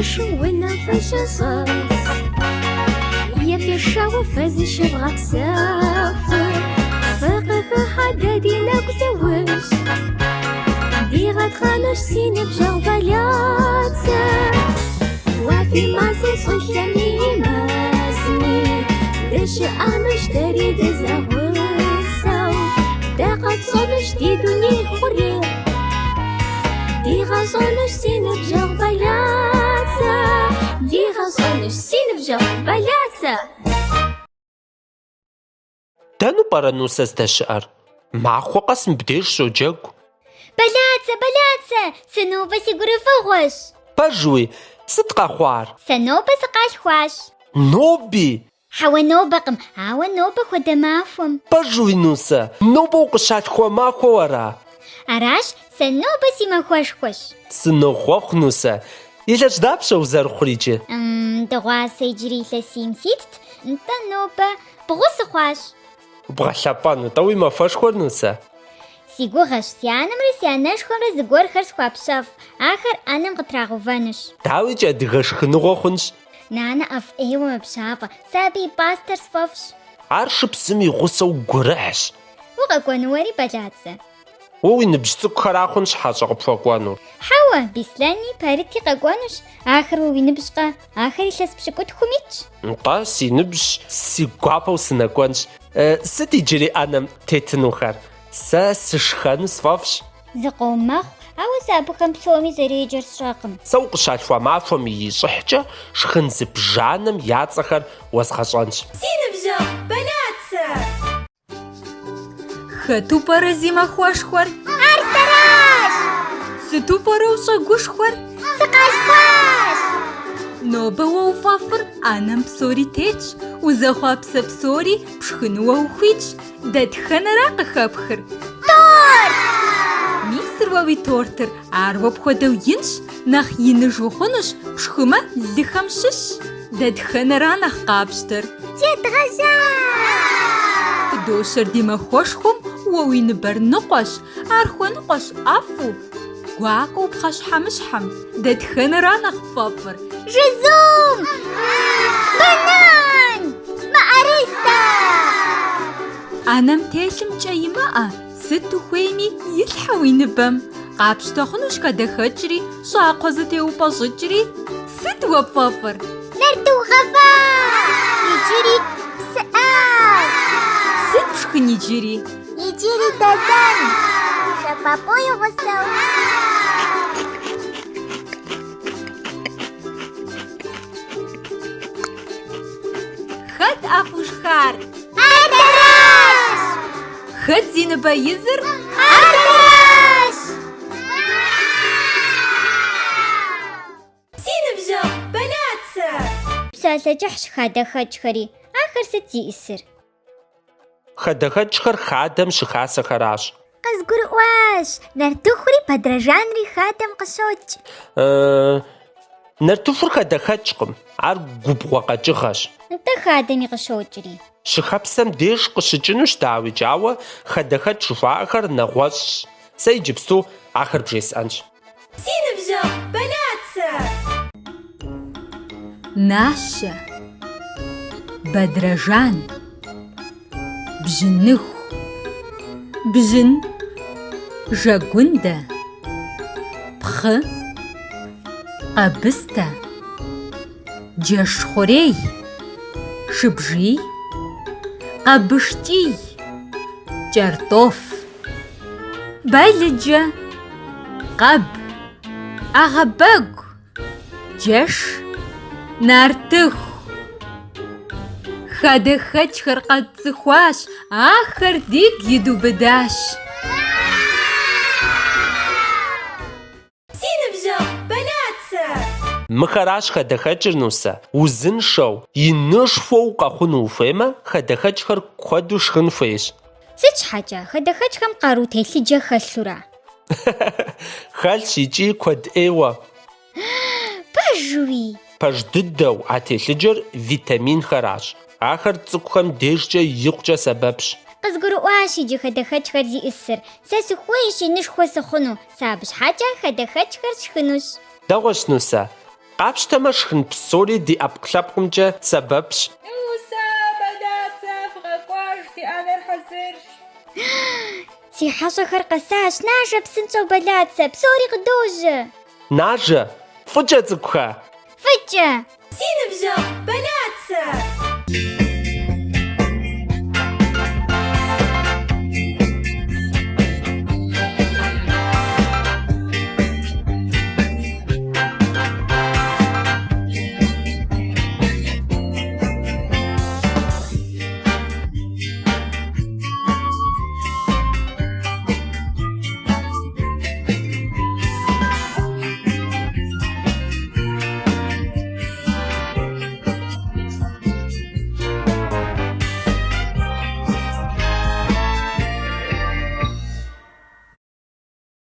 شونا فشصاص يفشا وفزش بغتسافر فقك حدادي نكزوش دي غتخانوش سيني بجغبالاتسا وفي مازي صلحني مازني دش أنشتري دزاوساو دا غتصونش دي دوني خوري دي غصونش سيني بجغبالاتسا دي غصونش سيني بجغبالاتسا دانو بارانوسا ستاشار ماخو قسم بديش شوجاكو بلاتسا سنوبة سيقرفغوش باجوي صدقا خوار سنوبة سقاشخواش نوبي حوا نوبقم عوا نوبة خدمافهم باجوي نوسا نوبو قشات خوا ماخو ورا عراش سنوبة سيما خوش سنو خوخ نوسا إلاش دابشا وزار خريجي دغوا سيجري لسيم سيتت انت نوبة بغوص خواش بغشابانو طوي ما فاش خور نوسا سيقوغش سيانم رسياناش خور زقور خرس خوابشاف آخر أنا قطراغوفانش داويج أدغش خنوغو خنش نانا أف إيوة بشافة سابي باستر صفوفش عرش بسمي غصة وقرحش وغاقوانو وري بلاتسا ووي نبجتك خراخنش حاجة بفاقوانو حوا بيسلاني بارتي قاقوانوش آخر ووي نبشقا آخر يلس بشكوت خوميتش نطا سي نبش سي قوابا وسناقوانش ستي جري أنا تيتنو خار سا سشخانو صفافش زقوم ماخ أو سابو كم بسومي زريجر سراقم سوق شاتفوا معفهم يشحجة شخن زبجانم ياتسخر واسخشانش سينبجا بلاتسا خطو بارزيما خواشخور أرسراش ستو باروشا قوشخور سقاشخواش نوبة ووفافر أنا بسوري تيتش وزخوا بسوري بشخنوا وخيتش داد خنرا قخابخر ميسر ووي تورتر عارو بخودو ينش نخ ينجو خونش بشخما لخمشش داد خنرا نخ قابشتر جد غجا دوشر ديما خوشخم ووي نبر نقوش عارخو نقوش عفو قواقو بخش حمشحم داد خنرا نخ فافر جزوم بنان مقرسة أنا متاشم جاي ماء ستو خويمي يلحوي نبم قابش تخنوش كده خجري شاقوزتي وباججري ست وبفافر نردو غفا يجري بسقاف ست شخن يجري يجري دادان شبابو يغسو خد أفوش خار أردراش خد زينبا يزر أردراش سينبجا بلاتسا بساسة جحش خادا خجخري آخر ستي إسر خدخجخر خادم شخاسة خراش قزقر واش نرتخري بدرجان ري خاتم قشوج نرتفر خدخجقم عار قبوغا جغش انت خادمي قشوجري شخبسم ديش قشجنوش داوي جاوة خدخج شفاخر نغوش سيجبستو آخر بجيس أنش سينبجا بلاتسا ناشا بدرجان بجنخ بجن جاقوندا بخ قبستا جاشخوري شبجي قبشتي جرطوف بايلجا قب أغبق جش نارتخ خدخج خرقت سخواش آخر ديك يدو بداش سينبجا بلاتسا مخراش خدخجر نوسا وزن شو ينش فوق خنو فيما خدخجخر خدو شخن فيش سيتش حاجة خدخج خم قارو تيسي جا خسورا خال شيجي كود ايوه باجوي باش ددو عتيلجر فيتامين خراش آخر تسكخم ديشجا يقجا سببش قزقر واشي جي خدخج خرزي إسر ساسو خويشي نش خوص خنو سابش حاجة خدخج خرش خنوش داغوش نوسا Къапщтэмэ шхын псори ди ӏэпкълъэпкъымкӏэ сэбэпщ. Нусэ, бэнацэ, фыкъэкӏуэж, ди ӏэнэр хьэзырщ. Си хьэщӏэхэр къэсащ, нажэ псынщӏэу бэлацэ, псори къыдожьэ. Нажэ, фӏыкӏэ цӏыкӏухэ. Фӏыкӏэ! Си ныбжьэгъу бэлацэ!